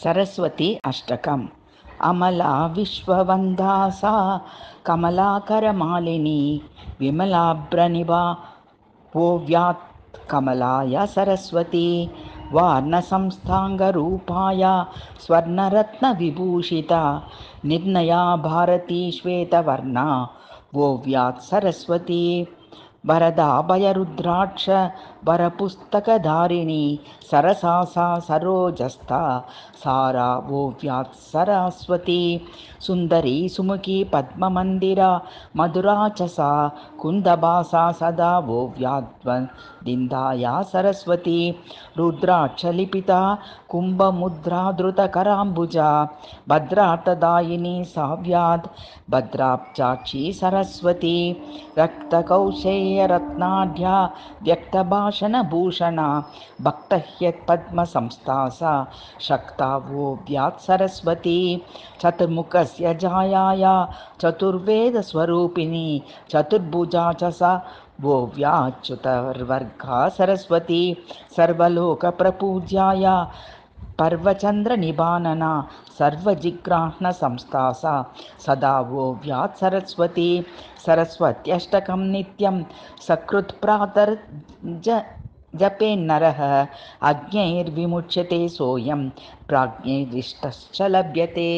सरस्वती अष्टकम्। अमला विश्ववन्दा सा कमलाकरमालिनी विमलाभ्रनिभा ओव्यात् कमलाय सरस्वती वार्णसंस्थाङ्गरूपाय स्वर्णरत्नविभूषिता निर्णया भारती श्वेतवर्णा ओव्यात् सरस्वती वरदा भयरुद्राक्ष वरपुस्तकधारिणी सरसासा सरोजस्था सारा ओव्यात् सरस्वती सुन्दरी सुमुखी पद्ममन्दिरा मधुरा च सा कुन्दभासा सदा ओव्याद्वन्दिन्दाया सरस्वती रुद्राक्षलिपिता कुम्भमुद्राधृतकराम्बुजा भद्रार्थदायिनी साव्याद् भद्राब्जाक्षी सरस्वती रक्तकौशेयरत्नाढ्या व्यक्तभाषणभूषणा भक्तह्यत्पद्मसंस्था शक्ता ओव्यात् सरस्वती चतुर्मुखस्य जायाया चतुर्वेदस्वरूपिणी चतुर्भुजा च सा ओव्याच्युतवर्गा सरस्वती सर्वलोकप्रपूज्याया पर्वचन्द्रनिभानना सर्वजिघ्राह्णसंस्था सदा ओव्यात् सरस्वती सरस्वत्यष्टकं नित्यं सकृत्प्रातर्जपेन्नरः अज्ञैर्विमुच्यते सोऽयं प्राज्ञैरिष्टश्च लभ्यते।